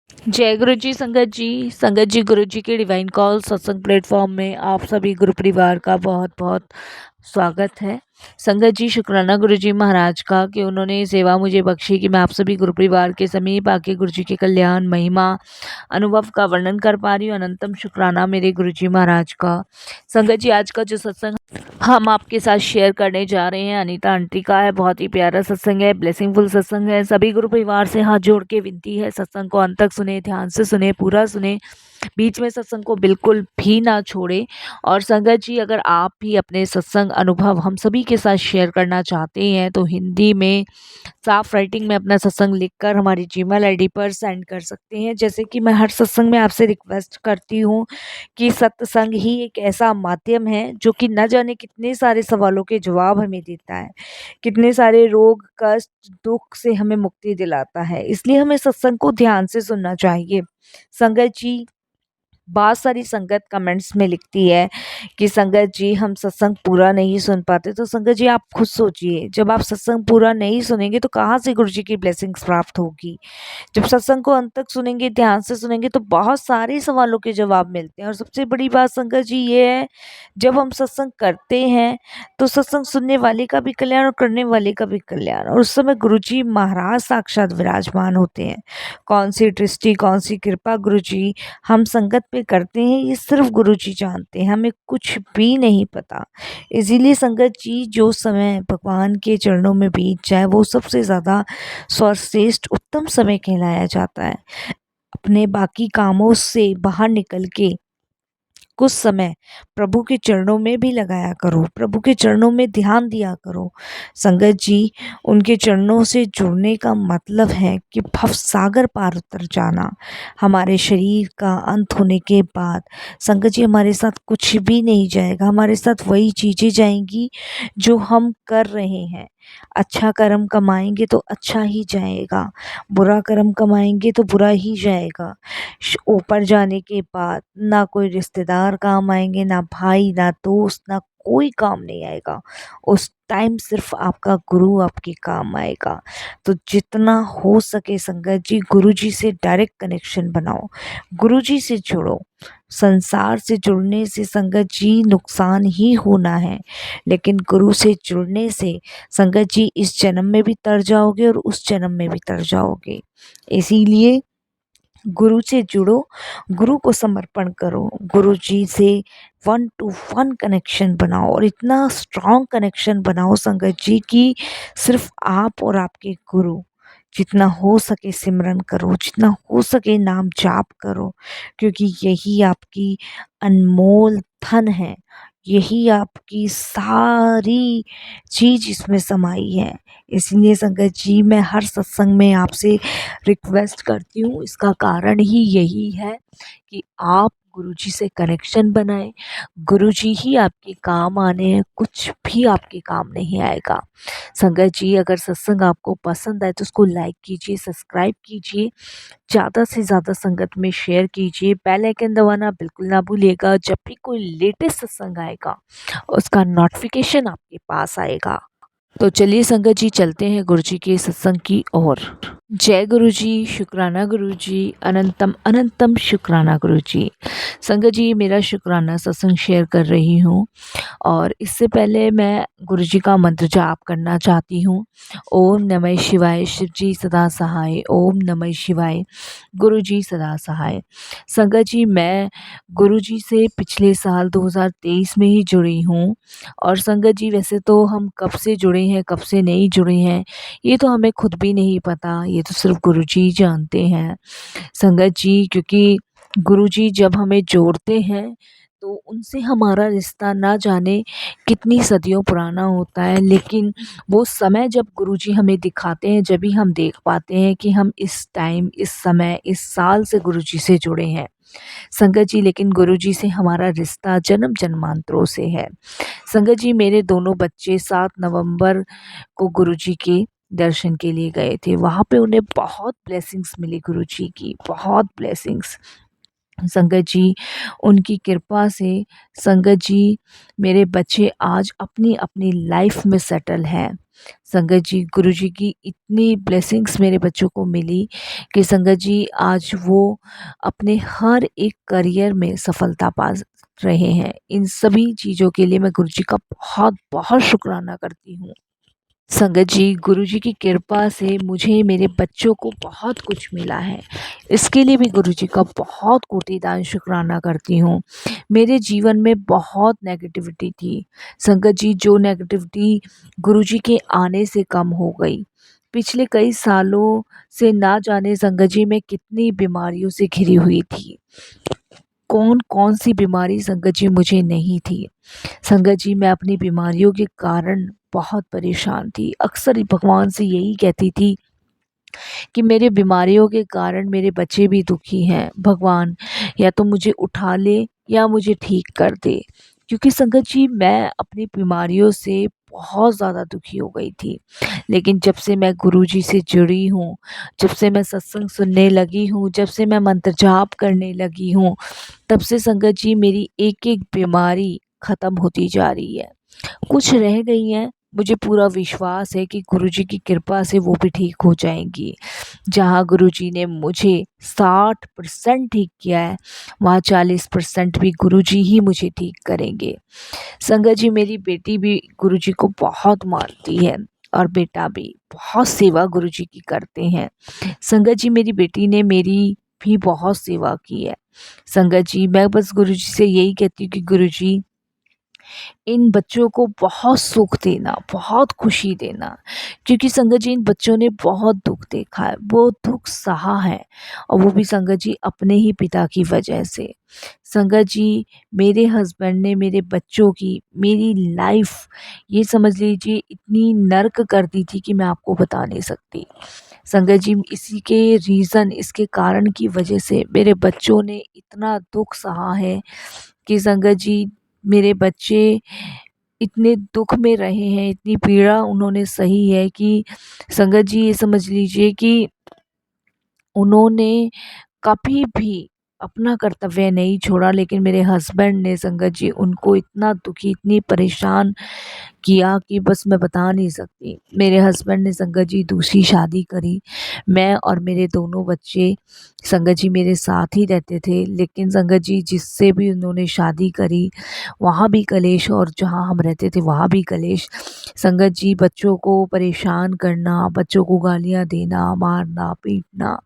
जय गुरु जी संगत जी। संगत जी, गुरु जी के डिवाइन कॉल सत्संग प्लेटफॉर्म में आप सभी गुरु परिवार का बहुत बहुत स्वागत है। संगत जी, शुक्राना गुरु जी महाराज का कि उन्होंने सेवा मुझे बख्शी कि मैं आप सभी गुरु परिवार के समीप आके गुरु जी के कल्याण महिमा अनुभव का वर्णन कर पा रही हूँ। अनंतम शुक्राना मेरे गुरु जी महाराज का। संगत जी, आज का जो सत्संग हम आपके साथ शेयर करने जा रहे हैं अनीता आंटी का है। बहुत ही प्यारा सत्संग है, ब्लेसिंगफुल सत्संग है। सभी गुरु परिवार से हाथ जोड़ के विनती है, सत्संग को अंत तक सुने, ध्यान से सुने, पूरा सुने, बीच में सत्संग को बिल्कुल भी ना छोड़े। और संगत जी, अगर आप भी अपने सत्संग अनुभव हम सभी के साथ शेयर करना चाहते हैं तो हिंदी में साफ राइटिंग में अपना सत्संग लिखकर हमारी जीमेल आईडी पर सेंड कर सकते हैं। जैसे कि मैं हर सत्संग में आपसे रिक्वेस्ट करती हूँ कि सत्संग ही एक ऐसा माध्यम है जो कि न जाने कितने सारे सवालों के जवाब हमें देता है, कितने सारे रोग कष्ट दुख से हमें मुक्ति दिलाता है। इसलिए हमें सत्संग को ध्यान से सुनना चाहिए। संगत जी, बहुत सारी संगत कमेंट्स में लिखती है कि संगत जी हम सत्संग पूरा नहीं सुन पाते। तो संगत जी, आप खुद सोचिए, जब आप सत्संग पूरा नहीं सुनेंगे तो कहाँ से गुरु जी की ब्लेसिंग्स प्राप्त होगी। जब सत्संग को अंत तक सुनेंगे, ध्यान से सुनेंगे तो बहुत सारे सवालों के जवाब मिलते हैं। और सबसे बड़ी बात संगत जी ये है, जब हम सत्संग करते हैं तो सत्संग सुनने वाले का भी कल्याण और करने वाले का भी कल्याण। और उस समय गुरु जी महाराज साक्षात विराजमान होते हैं। कौन सी दृष्टि, कौन सी कृपा गुरु जी हम संगत पे करते हैं, ये सिर्फ गुरु जी जानते हैं, हमें कुछ भी नहीं पता। इसीलिए संगत जी, जो समय भगवान के चरणों में बीत जाए वो सबसे ज़्यादा सर्वश्रेष्ठ उत्तम समय कहलाया जाता है। अपने बाकी कामों से बाहर निकल के कुछ समय प्रभु के चरणों में भी लगाया करो, प्रभु के चरणों में ध्यान दिया करो। संगत जी, उनके चरणों से जुड़ने का मतलब है कि भव सागर पार उतर जाना। हमारे शरीर का अंत होने के बाद संगत जी हमारे साथ कुछ भी नहीं जाएगा, हमारे साथ वही चीज़ें जाएंगी जो हम कर रहे हैं। अच्छा कर्म कमाएंगे तो अच्छा ही जाएगा, बुरा कर्म कमाएंगे तो बुरा ही जाएगा। ऊपर जाने के बाद ना कोई रिश्तेदार काम आएंगे, ना भाई, ना दोस्त, ना कोई काम नहीं आएगा। उस टाइम सिर्फ आपका गुरु आपके काम आएगा। तो जितना हो सके संगत जी, गुरु जी से डायरेक्ट कनेक्शन बनाओ, गुरु जी से जुड़ो। संसार से जुड़ने से संगत जी नुकसान ही होना है, लेकिन गुरु से जुड़ने से संगत जी इस जन्म में भी तर जाओगे और उस जन्म में भी तर जाओगे। इसीलिए गुरु से जुड़ो, गुरु को समर्पण करो, गुरु जी से 1 to 1 कनेक्शन बनाओ और इतना स्ट्रॉन्ग कनेक्शन बनाओ संगत जी कि सिर्फ आप और आपके गुरु। जितना हो सके सिमरन करो, जितना हो सके नाम जाप करो, क्योंकि यही आपकी अनमोल धन है, यही आपकी सारी चीज इसमें समाई है। इसलिए संगत जी, मैं हर सत्संग में आपसे रिक्वेस्ट करती हूँ। इसका कारण ही यही है कि आप गुरुजी से कनेक्शन बनाएं। गुरुजी ही आपके काम आने हैं, कुछ भी आपके काम नहीं आएगा। संगत जी, अगर सत्संग आपको पसंद आए तो उसको लाइक कीजिए, सब्सक्राइब कीजिए, ज़्यादा से ज़्यादा संगत में शेयर कीजिए। बेल आइकन दबाना बिल्कुल ना भूलिएगा। जब भी कोई लेटेस्ट सत्संग आएगा उसका नोटिफिकेशन आपके पास आएगा। तो चलिए संगत जी, चलते हैं गुरु जी के सत्संग की ओर। जय गुरु जी, शुक्राना गुरु जी, अनंतम अनंतम शुक्राना गुरु जी। संगत जी, मेरा शुक्राना सत्संग शेयर कर रही हूँ और इससे पहले मैं गुरु जी का मंत्र जाप करना चाहती हूँ। ओम नमः शिवाय, शिव जी सदा सहाय। ओम नमः शिवाय, गुरु जी सदा सहाय। संगत जी, मैं गुरु जी से पिछले साल 2023 में ही जुड़ी हूँ। और संगत जी, वैसे तो हम कब से जुड़े हैं, कब से नहीं जुड़े हैं, ये तो हमें खुद भी नहीं पता, ये तो सिर्फ गुरु जी जानते हैं। संगत जी, क्योंकि गुरु जी जब हमें जोड़ते हैं तो उनसे हमारा रिश्ता ना जाने कितनी सदियों पुराना होता है, लेकिन वो समय जब गुरुजी हमें दिखाते हैं, जब ही हम देख पाते हैं कि हम इस टाइम, इस समय, इस साल से गुरुजी से जुड़े हैं। संगत जी, लेकिन गुरुजी से हमारा रिश्ता जन्म जन्मांतरों से है। संगत जी, मेरे दोनों बच्चे 7 नवंबर को गुरुजी के दर्शन के लिए गए थे। वहाँ पे उन्हें बहुत ब्लेसिंग्स मिली गुरुजी की, बहुत ब्लेसिंग्स। संगत जी, उनकी कृपा से संगत जी, मेरे बच्चे आज अपनी अपनी लाइफ में सेटल हैं। संगत जी, गुरुजी की इतनी ब्लेसिंग्स मेरे बच्चों को मिली कि संगत जी आज वो अपने हर एक करियर में सफलता पा रहे हैं। इन सभी चीज़ों के लिए मैं गुरुजी का बहुत-बहुत शुक्राना करती हूँ। संगत जी, गुरुजी की कृपा से मुझे मेरे बच्चों को बहुत कुछ मिला है। इसके लिए भी गुरुजी का बहुत कोटिदान शुक्राना करती हूँ। मेरे जीवन में बहुत नेगेटिविटी थी। संगत जी, जो नेगेटिविटी गुरुजी के आने से कम हो गई। पिछले कई सालों से ना जाने संगत जी मैं कितनी बीमारियों से घिरी हुई थी। कौन-कौन सी बीमारी संगत जी मुझे नहीं थी। संगत जी, मैं अपनी बीमारियों के कारण बहुत परेशान थी। अक्सर ही भगवान से यही कहती थी कि मेरे बीमारियों के कारण मेरे बच्चे भी दुखी हैं। भगवान या तो मुझे उठा ले या मुझे ठीक कर दे। क्योंकि संगत जी मैं अपनी बीमारियों से बहुत ज़्यादा दुखी हो गई थी। लेकिन जब से मैं गुरुजी से जुड़ी हूँ, जब से मैं सत्संग सुनने लगी हूँ, जब से मैं मंत्र जाप करने लगी हूँ, तब से संगत जी मेरी एक-एक बीमारी ख़त्म होती जा रही है। कुछ रह गई हैं, मुझे पूरा विश्वास है कि गुरुजी की कृपा से वो भी ठीक हो जाएँगी। जहाँ गुरुजी ने मुझे 60% ठीक किया है, वहाँ 40% भी गुरुजी ही मुझे ठीक करेंगे। संगत जी, मेरी बेटी भी गुरुजी को बहुत मानती है और बेटा भी बहुत सेवा गुरुजी की करते हैं। संगत जी, मेरी बेटी ने मेरी भी बहुत सेवा की है। संगत जी, मैं बस गुरुजी से यही कहती हूँ कि गुरुजी इन बच्चों को बहुत सुख देना, बहुत खुशी देना, क्योंकि संगत जी इन बच्चों ने बहुत दुःख देखा है, वो दुःख सहा है और वो भी संगत जी अपने ही पिता की वजह से। संगत जी, मेरे हस्बैंड ने मेरे बच्चों की, मेरी लाइफ ये समझ लीजिए इतनी नर्क कर दी थी कि मैं आपको बता नहीं सकती। संगत जी, इसी के रीज़न, इसके कारण की वजह से मेरे बच्चों ने इतना दुःख सहा है कि संगत जी मेरे बच्चे इतने दुःख में रहे हैं, इतनी पीड़ा उन्होंने सही है कि संगत जी ये समझ लीजिए कि उन्होंने कभी भी अपना कर्तव्य नहीं छोड़ा। लेकिन मेरे हस्बैंड ने संगत जी उनको इतना दुखी, इतनी परेशान किया कि बस मैं बता नहीं सकती। मेरे हस्बैंड ने संगत जी दूसरी शादी करी। मैं और मेरे दोनों बच्चे संगत जी मेरे साथ ही रहते थे। लेकिन संगत जी जिससे भी उन्होंने शादी करी, वहाँ भी कलेश और जहाँ हम रहते थे वहाँ भी कलेश। संगत जी बच्चों को परेशान करना, बच्चों को गालियाँ देना, मारना, पीटना।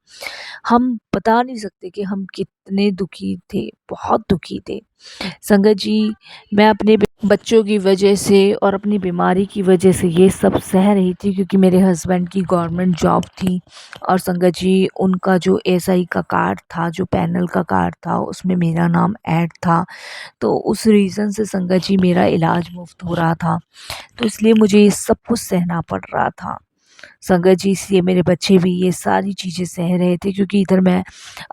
हम बता नहीं सकते कि हम कितने दुखी थे, बहुत दुखी थे। संगत जी, मैं अपने बच्चों की वजह से और अपनी बीमारी की वजह से ये सब सह रही थी, क्योंकि मेरे हस्बैंड की गवर्नमेंट जॉब थी और संगत जी उनका जो एसआई का कार्ड था, जो पैनल का कार्ड था, उसमें मेरा नाम ऐड था। तो उस रीज़न से संगत जी मेरा इलाज मुफ्त हो रहा था, तो इसलिए मुझे ये सब कुछ सहना पड़ रहा था। संगत जी, इसलिए मेरे बच्चे भी ये सारी चीज़ें सह रहे थे, क्योंकि इधर मैं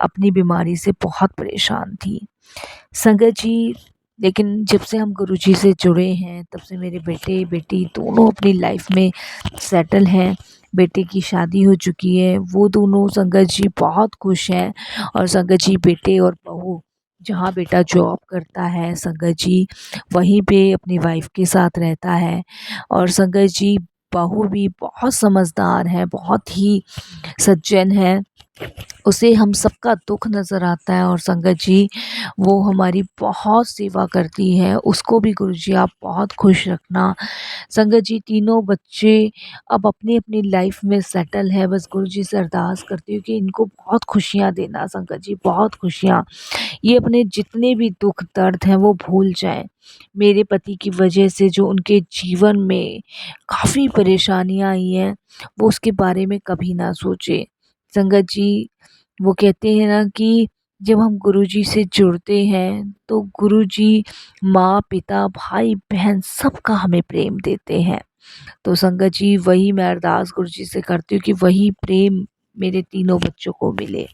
अपनी बीमारी से बहुत परेशान थी। संगत जी, लेकिन जब से हम गुरुजी से जुड़े हैं, तब से मेरे बेटे-बेटी दोनों अपनी लाइफ में सेटल हैं। बेटे की शादी हो चुकी है, वो दोनों संगत जी बहुत खुश हैं और संगत जी बेटे और बहू, जहाँ बेटा जॉब करता है संगत जी, वहीं पे अपनी वाइफ़ के साथ रहता है और संगत जी बहू भी बहुत समझदार है, बहुत ही सज्जन है। उसे हम सबका दुःख नज़र आता है और संगत जी वो हमारी बहुत सेवा करती है, उसको भी गुरुजी आप बहुत खुश रखना। संगत जी तीनों बच्चे अब अपनी-अपनी लाइफ में सेटल है, बस गुरुजी से अरदास करती हूँ कि इनको बहुत खुशियाँ देना संगत जी, बहुत खुशियाँ। ये अपने जितने भी दुःख दर्द हैं वो भूल जाएँ। मेरे पति की वजह से जो उनके जीवन में काफ़ी परेशानियाँ आई हैं, वो उसके बारे में कभी ना सोचें। संगत जी, वो कहते हैं ना कि जब हम गुरुजी से जुड़ते हैं तो गुरुजी माँ-पिता, भाई-बहन सबका हमें प्रेम देते हैं। तो संगत जी वही मैं अरदास गुरुजी से करती हूँ कि वही प्रेम मेरे तीनों बच्चों को मिले,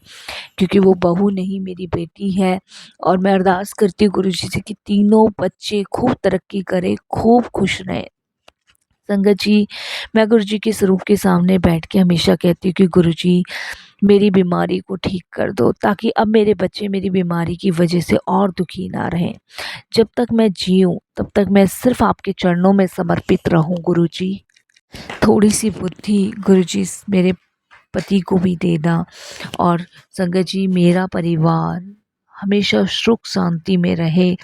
क्योंकि वो बहू नहीं मेरी बेटी है और मैं अरदास करती हूँ गुरुजी से कि तीनों बच्चे खूब तरक्की करें, खूब खुश रहें। संगत जी, मैं गुरुजी के स्वरूप के सामने बैठ के हमेशा कहती हूँ कि गुरुजी मेरी बीमारी को ठीक कर दो, ताकि अब मेरे बच्चे मेरी बीमारी की वजह से और दुखी ना रहें। जब तक मैं जीऊँ तब तक मैं सिर्फ़ आपके चरणों में समर्पित रहूँ गुरुजी। थोड़ी-सी बुद्धि गुरुजी मेरे पति को भी देना, और संगत जी मेरा परिवार हमेशा सुख शांति में रहे,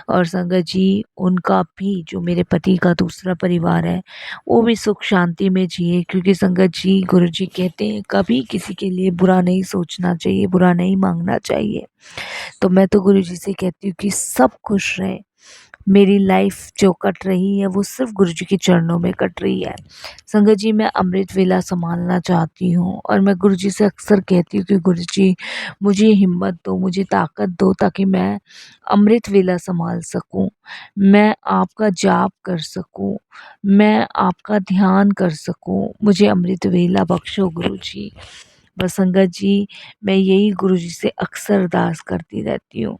और संगत जी उनका भी, जो मेरे पति का दूसरा परिवार है, वो भी सुख शांति में जिए। क्योंकि संगत जी गुरुजी कहते हैं कभी किसी के लिए बुरा नहीं सोचना चाहिए, बुरा नहीं मांगना चाहिए। तो मैं तो गुरुजी से कहती हूँ कि सब खुश रहें। मेरी लाइफ जो कट रही है वो सिर्फ गुरुजी के चरणों में कट रही है। संगत जी मैं अमृत वेला संभालना चाहती हूँ, और मैं गुरुजी से अक्सर कहती हूँ कि गुरुजी मुझे हिम्मत दो, मुझे ताकत दो, ताकि मैं अमृत वेला संभाल सकूँ, मैं आपका जाप कर सकूँ, मैं आपका ध्यान कर सकूँ, मुझे अमृत वेला बख्शो गुरुजी। बस संगत जी मैं यही गुरुजी से अक्सर अरदास करती रहती हूँ,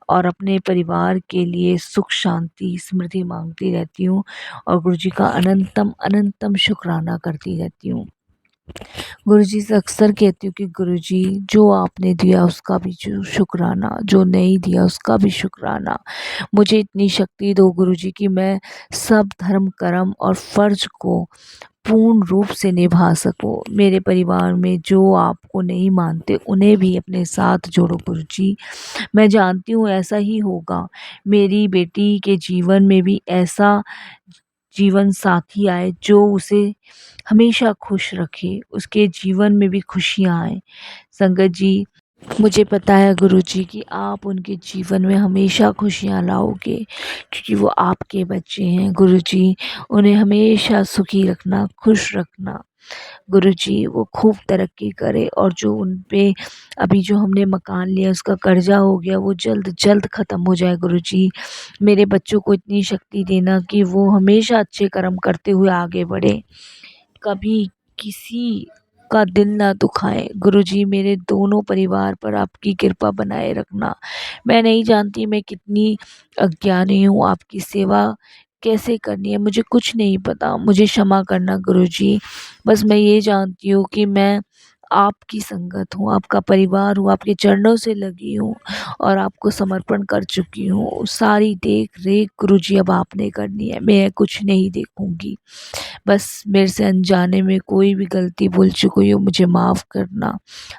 और अपने परिवार के लिए सुख शांति समृद्धि मांगती रहती हूँ, और गुरुजी का अनंतम अनंतम शुक्राना करती रहती हूँ। गुरुजी से अक्सर कहती हूँ कि गुरुजी जो आपने दिया उसका भी जो शुक्राना, जो नहीं दिया उसका भी शुक्राना। मुझे इतनी शक्ति दो गुरुजी कि मैं सब धर्म कर्म और फर्ज को पूर्ण रूप से निभा सको। मेरे परिवार में जो आपको नहीं मानते उन्हें भी अपने साथ जोड़ो गुरुजी। मैं जानती हूँ ऐसा ही होगा। मेरी बेटी के जीवन में भी ऐसा जीवन साथी आए जो उसे हमेशा खुश रखे, उसके जीवन में भी खुशियाँ आए। संगत जी मुझे पता है गुरुजी कि आप उनके जीवन में हमेशा खुशियाँ लाओगे, क्योंकि वो आपके बच्चे हैं गुरुजी। उन्हें हमेशा सुखी रखना, खुश रखना गुरुजी। वो खूब तरक्की करे, और जो उन पे अभी जो हमने मकान लिया उसका कर्जा हो गया वो जल्द जल्द ख़त्म हो जाए गुरुजी। मेरे बच्चों को इतनी शक्ति देना कि वो हमेशा अच्छे कर्म करते हुए आगे बढ़े, कभी किसी का दिल ना दुखाए गुरुजी। मेरे दोनों परिवार पर आपकी कृपा बनाए रखना। मैं नहीं जानती मैं कितनी अज्ञानी हूँ, आपकी सेवा कैसे करनी है मुझे कुछ नहीं पता, मुझे क्षमा करना गुरुजी। बस मैं ये जानती हूँ कि मैं आपकी संगत हूँ, आपका परिवार हूँ, आपके चरणों से लगी हूँ, और आपको समर्पण कर चुकी हूँ। सारी देख रेख गुरुजी अब आपने करनी है, मैं कुछ नहीं देखूंगी। बस मेरे से अनजाने में कोई भी गलती भूल चुकी हो मुझे माफ़ करना।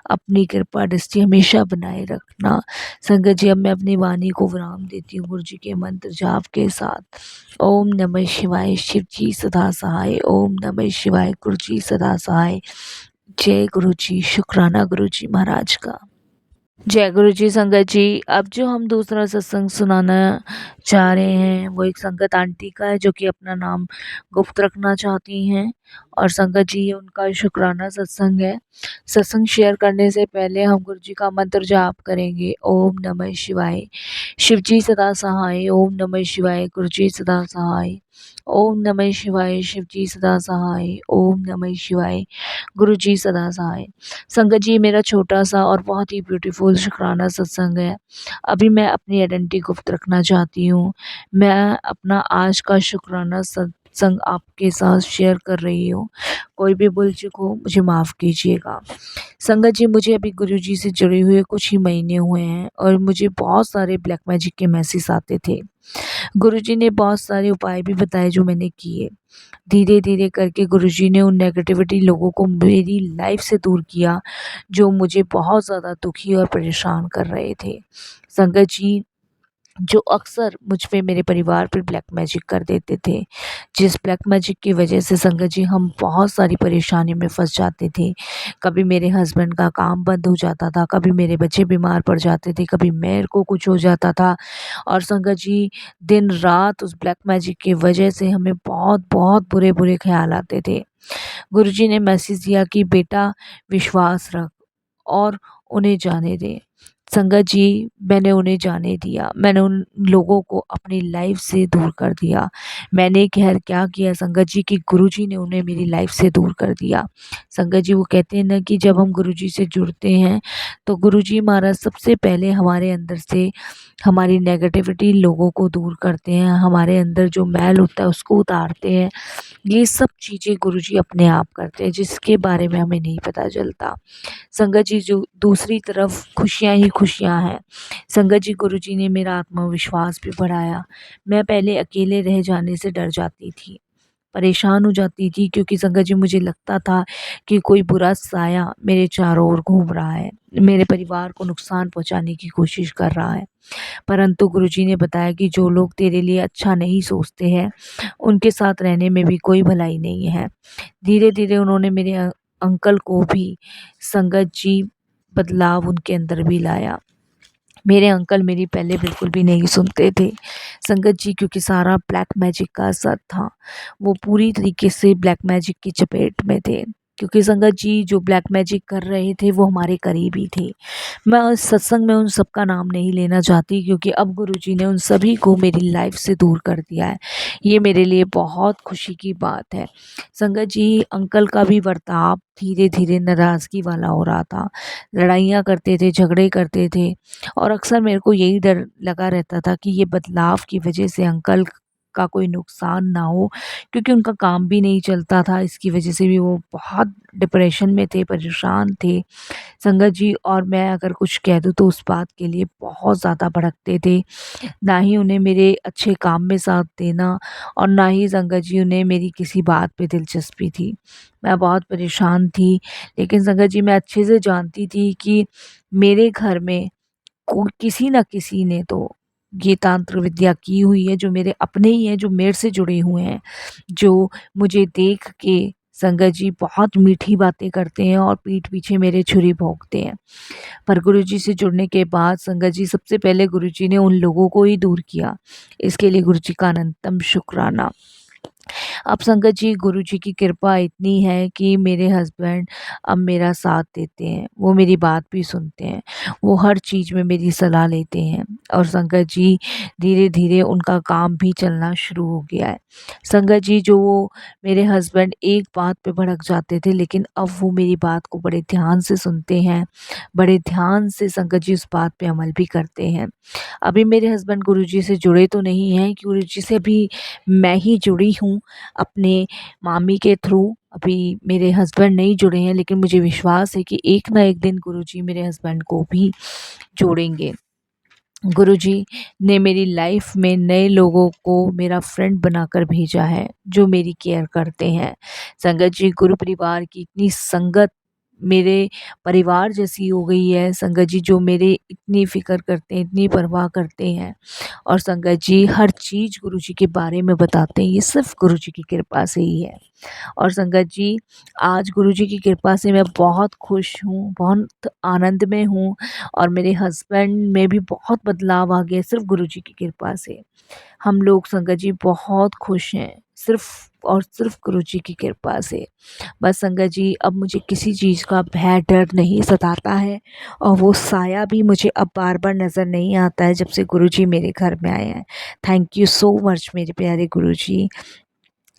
अपनी कृपा दृष्टि हमेशा बनाए रखना। संगत जी अब मैं अपनी वाणी को विराम देती हूँ गुरुजी के मंत्र जाप के साथ। ओम नमः शिवाय, शिव जी सदा सहाय। ओम नमः शिवाय, गुरुजी सदा सहाय। जय गुरुजी। शुक्राना गुरुजी महाराज का। जय गुरु जी। संगत जी अब जो हम दूसरा सत्संग सुनाना चाह रहे हैं वो एक संगत आंटी का है, जो कि अपना नाम गुप्त रखना चाहती हैं, और संगत जी ये उनका शुक्राना सत्संग है। सत्संग शेयर करने से पहले हम गुरु जी का मंत्र जाप करेंगे। ओम नमः शिवाय, शिव जी सदा सहाय। ओम नमः शिवाय, गुरु जी सदा सहाय। ओम नमः शिवाय, शिव जी सदा सहाय। ओम नमः शिवाय, गुरु जी सदा सहाय। संगत जी मेरा छोटा सा और बहुत ही ब्यूटीफुल शुक्राना सत्संग है। अभी मैं अपनी आइडेंटिटी गुप्त रखना चाहती हूँ। मैं अपना आज का शुक्राना सत्संग आपके साथ शेयर कर रही हूँ। कोई भी भूल चूक हो मुझे माफ़ कीजिएगा। संगत जी मुझे अभी गुरु जी से जुड़े हुए कुछ ही महीने हुए हैं, और मुझे बहुत सारे ब्लैक मैजिक के मैसेज आते थे। गुरु जी ने बहुत सारे उपाय भी बताए जो मैंने किए। धीरे धीरे करके गुरुजी ने उन नेगेटिविटी लोगों को मेरी लाइफ से दूर किया, जो मुझे बहुत ज़्यादा दुखी और परेशान कर रहे थे। संगत जी जो अक्सर मुझ पे मेरे परिवार पर ब्लैक मैजिक कर देते थे, जिस ब्लैक मैजिक की वजह से संगत जी हम बहुत सारी परेशानियों में फंस जाते थे। कभी मेरे हस्बैंड का काम बंद हो जाता था, कभी मेरे बच्चे बीमार पड़ जाते थे, कभी मेरे को कुछ हो जाता था, और संगत जी दिन रात उस ब्लैक मैजिक की वजह से हमें बहुत बहुत बुरे बुरे ख्याल आते थे। गुरुजी ने मैसेज दिया कि बेटा विश्वास रख और उन्हें जाने दे। संगत जी मैंने उन्हें जाने दिया, मैंने उन लोगों को अपनी लाइफ से दूर कर दिया। मैंने खैर क्या किया संगत जी कि गुरुजी ने उन्हें मेरी लाइफ से दूर कर दिया। संगत जी वो कहते हैं ना कि जब हम गुरुजी से जुड़ते हैं तो गुरुजी महाराज सबसे पहले हमारे अंदर से हमारी नेगेटिविटी लोगों को दूर करते हैं, हमारे अंदर जो मैल होता है उसको उतारते हैं। ये सब चीज़ें गुरुजी अपने आप करते हैं, जिसके बारे में हमें नहीं पता चलता। संगत जी जो दूसरी तरफ खुशियाँ ही खुशियाँ हैं। संगत जी गुरुजी ने मेरा आत्मविश्वास भी बढ़ाया। मैं पहले अकेले रह जाने से डर जाती थी, परेशान हो जाती थी, क्योंकि संगत जी मुझे लगता था कि कोई बुरा साया मेरे चारों ओर घूम रहा है, मेरे परिवार को नुकसान पहुंचाने की कोशिश कर रहा है। परंतु गुरुजी ने बताया कि जो लोग तेरे लिए अच्छा नहीं सोचते हैं, उनके साथ रहने में भी कोई भलाई नहीं है। धीरे-धीरे उन्होंने मेरे अंकल को भी संगत जी बदलाव उनके अंदर भी लाया। मेरे अंकल मेरी पहले बिल्कुल भी नहीं सुनते थे। संगत जी, क्योंकि सारा ब्लैक मैजिक का असर था, वो पूरी तरीके से ब्लैक मैजिक की चपेट में थे। क्योंकि संगत जी जो ब्लैक मैजिक कर रहे थे वो हमारे करीबी थे। मैं उस सत्संग में उन सबका नाम नहीं लेना चाहती, क्योंकि अब गुरुजी ने उन सभी को मेरी लाइफ से दूर कर दिया है। ये मेरे लिए बहुत खुशी की बात है। संगत जी, अंकल का भी बर्ताव धीरे-धीरे नाराज़गी वाला हो रहा था। लड़ाइयाँ करते थे, झगड़े करते थे, और अक्सर मेरे को यही डर लगा रहता था कि ये बदलाव की वजह से अंकल का कोई नुकसान ना हो, क्योंकि उनका काम भी नहीं चलता था। इसकी वजह से भी वो बहुत डिप्रेशन में थे, परेशान थे। संगत जी, और मैं अगर कुछ कह दूँ तो उस बात के लिए बहुत ज़्यादा भड़कते थे। ना ही उन्हें मेरे अच्छे काम में साथ देना, और ना ही संगत जी उन्हें मेरी किसी बात पे दिलचस्पी थी। मैं बहुत परेशान थी, लेकिन संगत जी मैं अच्छे से जानती थी कि मेरे घर में को किसी न किसी ने तो ये तांत्र विद्या की हुई है, जो मेरे अपने ही हैं, जो मेरे से जुड़े हुए हैं, जो मुझे देख के संगत जी बहुत मीठी बातें करते हैं और पीठ पीछे मेरे छुरी भोंकते हैं। पर गुरुजी से जुड़ने के बाद संगत जी, सबसे पहले गुरुजी ने उन लोगों को ही दूर किया। इसके लिए गुरुजी का अनंतम शुक्राना। अब संगत जी, गुरुजी की कृपा इतनी है कि मेरे हस्बैंड अब मेरा साथ देते हैं, वो मेरी बात भी सुनते हैं, वो हर चीज़ में मेरी सलाह लेते हैं, और संगत जी धीरे-धीरे उनका काम भी चलना शुरू हो गया है। संगत जी, जो वो मेरे हस्बैंड एक बात पे भड़क जाते थे, लेकिन अब वो मेरी बात को बड़े ध्यान से सुनते हैं, बड़े ध्यान से संगत जी उस बात पे अमल भी करते हैं। अभी मेरे हस्बैंड गुरुजी से जुड़े तो नहीं हैं, गुरुजी से अभी मैं ही जुड़ी हूँ अपने मामी के थ्रू। अभी मेरे हस्बैंड नहीं जुड़े हैं, लेकिन मुझे विश्वास है कि एक ना एक दिन गुरुजी मेरे हस्बैंड को भी जोड़ेंगे। गुरुजी ने मेरी लाइफ में नए लोगों को मेरा फ्रेंड बनाकर भेजा है, जो मेरी केयर करते हैं। संगत जी, गुरु परिवार की इतनी संगत मेरे परिवार जैसी हो गई है। संगत जी जो मेरे इतनी फ़िक्र करते हैं, इतनी परवाह करते हैं, और संगत जी हर चीज़ गुरुजी के बारे में बताते हैं, ये सिर्फ़ गुरुजी की कृपा से ही है। और संगत जी, आज गुरुजी की कृपा से मैं बहुत खुश हूँ, बहुत आनंद में हूँ, और मेरे हस्बैंड में भी बहुत बदलाव आ गया सिर्फ़ गुरुजी की कृपा से। हम लोग संगत जी बहुत खुश हैं, सिर्फ़ और सिर्फ़ गुरुजी की कृपा से। बस संगत जी, अब मुझे किसी चीज़ का भय, डर नहीं सताता है, और वो साया भी मुझे अब बार-बार नज़र नहीं आता है जब से गुरुजी मेरे घर में आए हैं। थैंक यू सो मच मेरे प्यारे गुरुजी।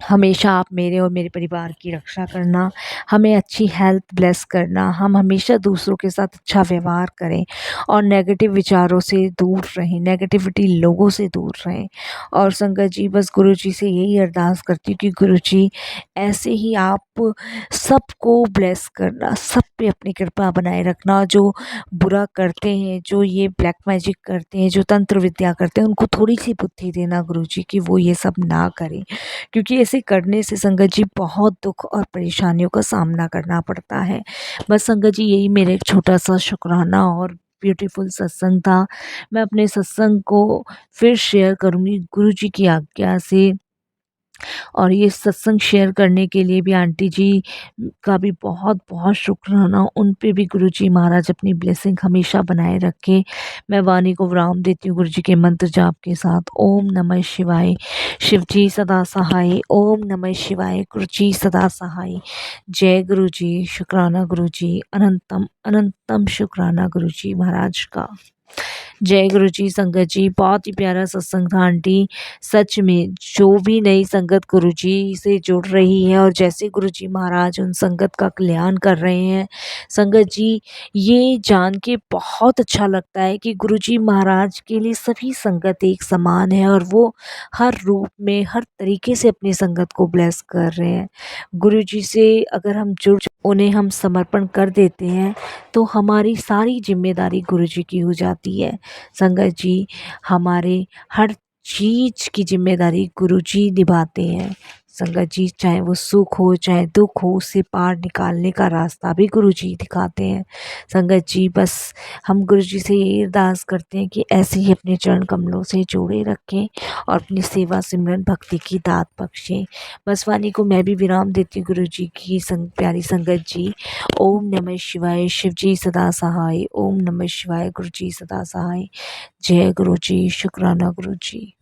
हमेशा आप मेरे और मेरे परिवार की रक्षा करना, हमें अच्छी हेल्थ ब्लेस करना, हम हमेशा दूसरों के साथ अच्छा व्यवहार करें, और नेगेटिव विचारों से दूर रहें, नेगेटिविटी लोगों से दूर रहें। और संगत जी, बस गुरुजी से यही अरदास करती हूँ कि गुरुजी ऐसे ही आप सबको ब्लेस करना, सब पे अपनी कृपा बनाए रखना। जो बुरा करते हैं, जो ये ब्लैक मैजिक करते हैं, जो तंत्र विद्या करते हैं, उनको थोड़ी-सी बुद्धि देना गुरुजी कि वो ये सब ना करें। क्योंकि ऐसे करने से संगत जी बहुत दुख और परेशानियों का सामना करना पड़ता है। बस संगत जी, यही मेरा एक छोटा-सा शुकराना और ब्यूटीफुल सत्संग था। मैं अपने सत्संग को फिर शेयर करूँगी गुरुजी की आज्ञा से, और ये सत्संग शेयर करने के लिए भी आंटी जी का भी बहुत-बहुत शुक्राना। उन पे भी गुरुजी महाराज अपनी ब्लेसिंग हमेशा बनाए रखें। मैं वाणी को विराम देती हूँ गुरुजी के मंत्र जाप के साथ। ओम नमः शिवाय। शिव जी सदा सहाय। ओम नमः शिवाय। गुरुजी सदा सहाय। जय गुरुजी। शुक्राना गुरुजी। अनंतम अनंतम शुक्राना गुरुजी महाराज का। जय गुरु जी। संगत जी, बहुत ही प्यारा सत्संग था आंटी। सच में जो भी नई संगत गुरु जी से जुड़ रही है, और जैसे गुरु जी महाराज उन संगत का कल्याण कर रहे हैं, संगत जी ये जान के बहुत अच्छा लगता है कि गुरु जी महाराज के लिए सभी संगत एक समान है, और वो हर रूप में, हर तरीके से अपनी संगत को ब्लेस कर रहे हैं। गुरु जी से अगर हम जुड़, उन्हें हम समर्पण कर देते हैं, तो हमारी सारी जिम्मेदारी गुरु जी की हो जाती है। संगत जी, हमारे हर चीज़ की जिम्मेदारी गुरुजी निभाते हैं। संगत जी, चाहे वो सुख हो चाहे दुख हो, उससे पार निकालने का रास्ता भी गुरु जी दिखाते हैं। संगत जी, बस हम गुरु जी से यही अरदास करते हैं कि ऐसे ही अपने चरण कमलों से जोड़े रखें और अपनी सेवा सिमरन भक्ति की दात बख्शें। बस वाणी को मैं भी विराम देती हूँ गुरु जी की प्यारी संगत जी। ओम नमः शिवाय, शिव जी सदा सहाय। ओम नमः शिवाय, गुरु जी सदा सहाय। जय गुरु जी, शुक्राना गुरु जी।